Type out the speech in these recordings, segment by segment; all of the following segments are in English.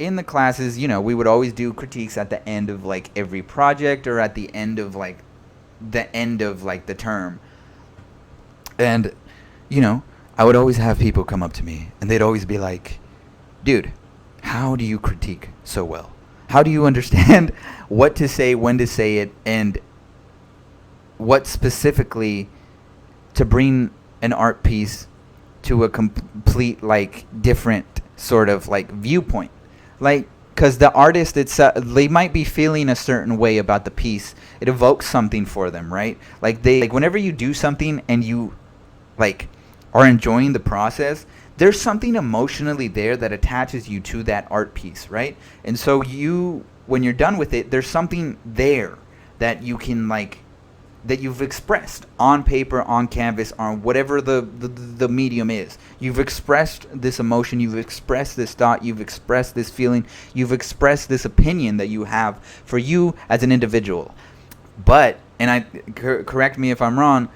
in the classes, we would always do critiques at the end of like every project or at the end of like the term. And I would always have people come up to me and they'd always be like, "Dude, how do you critique so well? How do you understand what to say, when to say it, and what specifically to bring an art piece to a complete like different sort of like viewpoint?" Like, because the artist itself, they might be feeling a certain way about the piece. It evokes something for them, right? Like whenever you do something and you like are enjoying the process, there's something emotionally there that attaches you to that art piece, right? And so when you're done with it, there's something there that you can like, that you've expressed on paper, on canvas, on whatever the medium is. You've expressed this emotion, you've expressed this thought, you've expressed this feeling, you've expressed this opinion that you have for you as an individual. But, and correct me if I'm wrong,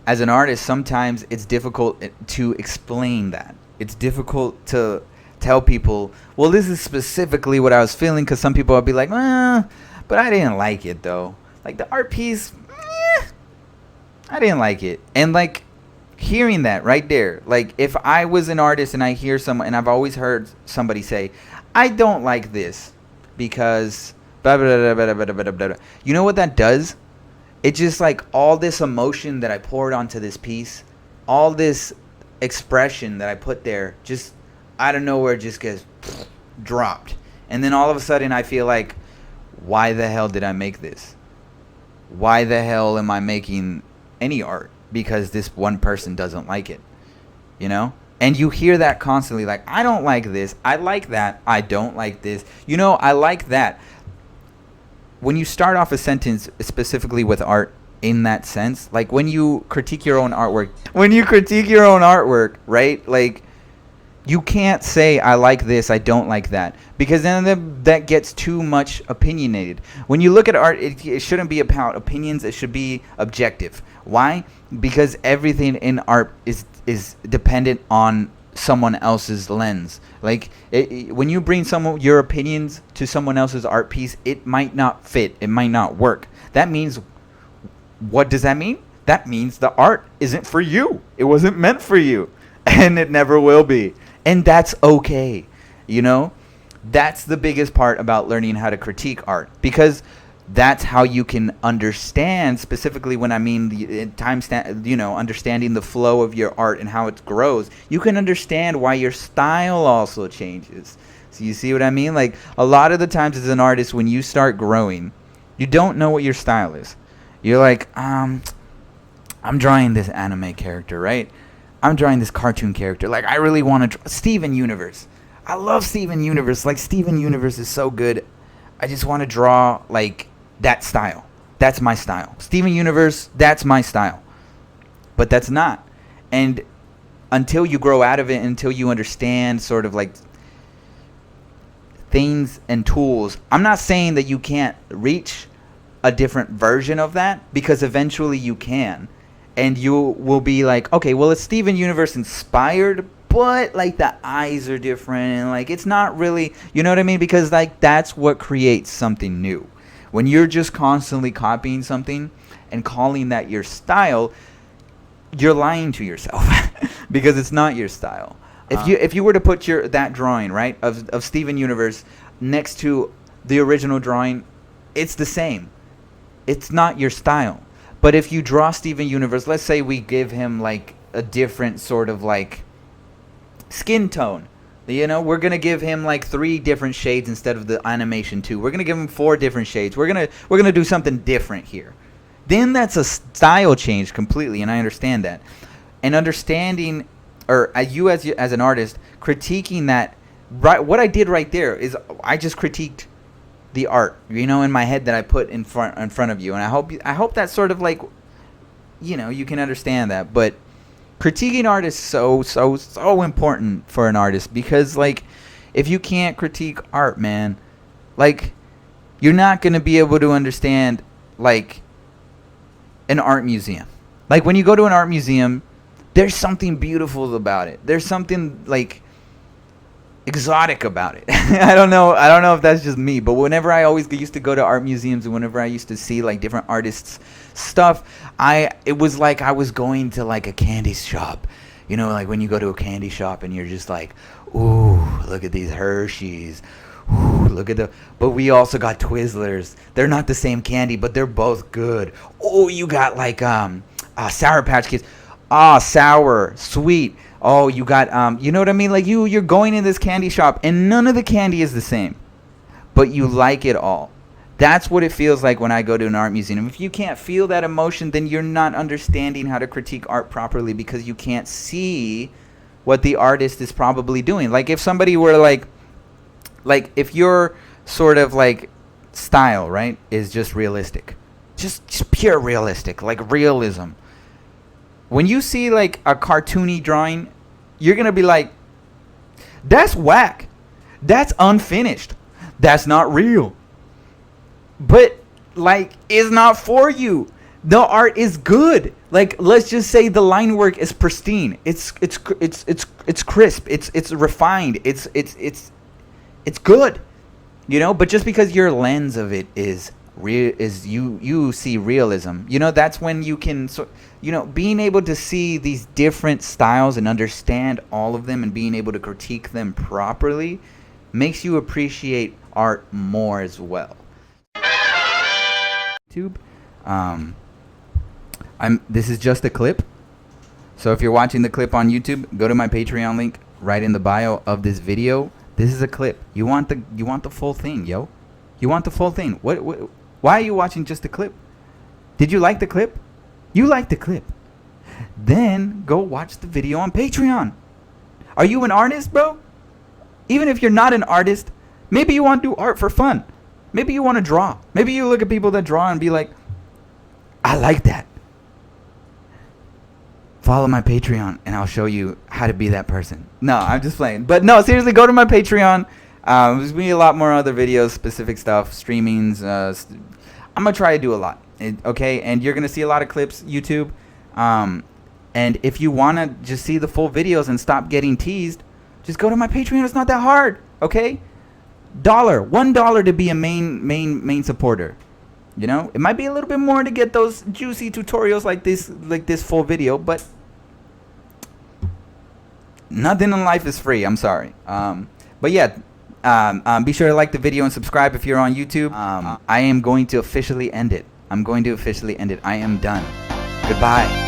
as an artist, sometimes it's difficult to explain that. It's difficult to tell people, well, this is specifically what I was feeling, because some people will be like, but I didn't like it though. Like the art piece, I didn't like it. And like hearing that right there, like if I was an artist and I hear someone, and I've always heard somebody say, I don't like this because blah, blah, blah, blah, blah, blah, blah, blah. You know what that does? It just like all this emotion that I poured onto this piece, all this expression that I put there, just out of nowhere just gets dropped. And then all of a sudden I feel like, why the hell did I make this? Why the hell am I making any art? Because this one person doesn't like it, And you hear that constantly, like, I don't like this, I like that, I don't like this, I like that. When you start off a sentence specifically with art in that sense, like when you critique your own artwork, right? Like you can't say I like this, I don't like that, because then that gets too much opinionated. When you look at art, it shouldn't be about opinions, it should be objective. Why? Because everything in art is dependent on someone else's lens. Like when you bring your opinions to someone else's art piece, it might not fit, it might not work. That means, what does that mean? That means the art isn't for you. It wasn't meant for you, and it never will be. And that's okay. That's the biggest part about learning how to critique art, because that's how you can understand, specifically when I mean the understanding the flow of your art and how it grows. You can understand why your style also changes. So you see what I mean? Like a lot of the times as an artist, when you start growing, you don't know what your style is. You're like, I'm drawing this anime character, right? I'm drawing this cartoon character. Like I really want to draw Steven Universe. I love Steven Universe. Like Steven Universe is so good. I just want to draw like that style. That's my style. Steven Universe, that's my style. But that's not. And until you grow out of it, until you understand sort of like things and tools, I'm not saying that you can't reach a different version of that, because eventually you can. And you will be like, okay, well, it's Steven Universe inspired, but like the eyes are different, and like it's not really, you know what I mean? Because like that's what creates something new. When you're just constantly copying something and calling that your style, you're lying to yourself because it's not your style. If you were to put that drawing, right, of Steven Universe next to the original drawing, it's the same. It's not your style. But if you draw Steven Universe, let's say we give him like a different sort of like skin tone. We're going to give him like 3 different shades instead of the animation 2. We're going to give him 4 different shades. We're going to do something different here. Then that's a style change completely, and I understand that. And understanding, or you as an artist critiquing that, right, what I did right there is I just critiqued the art, in my head that I put in front of you, and I hope that sort of like, you can understand that. But critiquing art is so important for an artist, because like if you can't critique art, man, like you're not going to be able to understand like an art museum. Like when you go to an art museum, there's something beautiful about it. There's something like exotic about it. I don't know if that's just me, but whenever I always used to go to art museums and whenever I used to see like different artists stuff, it was like I was going to like a candy shop. You know, like when you go to a candy shop and you're just like, ooh, look at these Hershey's. Ooh, look at but we also got Twizzlers. They're not the same candy, but they're both good. Oh, you got like Sour Patch Kids. Sour, sweet. Oh, you got you know what I mean? Like you're going in this candy shop and none of the candy is the same, but you like it all. That's what it feels like when I go to an art museum. If you can't feel that emotion, then you're not understanding how to critique art properly because you can't see what the artist is probably doing. Like if somebody were like if your sort of like style, right, is just realistic, just pure realistic, like realism. When you see like a cartoony drawing, you're gonna be like, that's whack, that's unfinished, that's not real. But like, it's not for you. The art is good. Like, let's just say the line work is pristine. It's crisp. It's refined. It's good. You know, but just because your lens of it is you see realism. You know, that's when you can being able to see these different styles and understand all of them and being able to critique them properly makes you appreciate art more as well. YouTube. This is just a clip. So if you're watching the clip on YouTube, go to my Patreon link right in the bio of this video. This is a clip. You want the full thing, yo. You want the full thing. What why are you watching just a clip? Did you like the clip? You like the clip. Then go watch the video on Patreon. Are you an artist, bro? Even if you're not an artist, maybe you want to do art for fun. Maybe you want to draw. Maybe you look at people that draw and be like, I like that. Follow my Patreon and I'll show you how to be that person. No, I'm just playing. But no, seriously, go to my Patreon. There's going to be a lot more other videos, specific stuff, streamings. I'm going to try to do a lot. Okay? And you're going to see a lot of clips, YouTube. And if you want to just see the full videos and stop getting teased, just go to my Patreon. It's not that hard. Okay? $1 to be a main supporter. You know, it might be a little bit more to get those juicy tutorials like this full video, but nothing in life is free. I'm sorry. But yeah, be sure to like the video and subscribe if you're on YouTube. I am going to officially end it. I am done. Goodbye.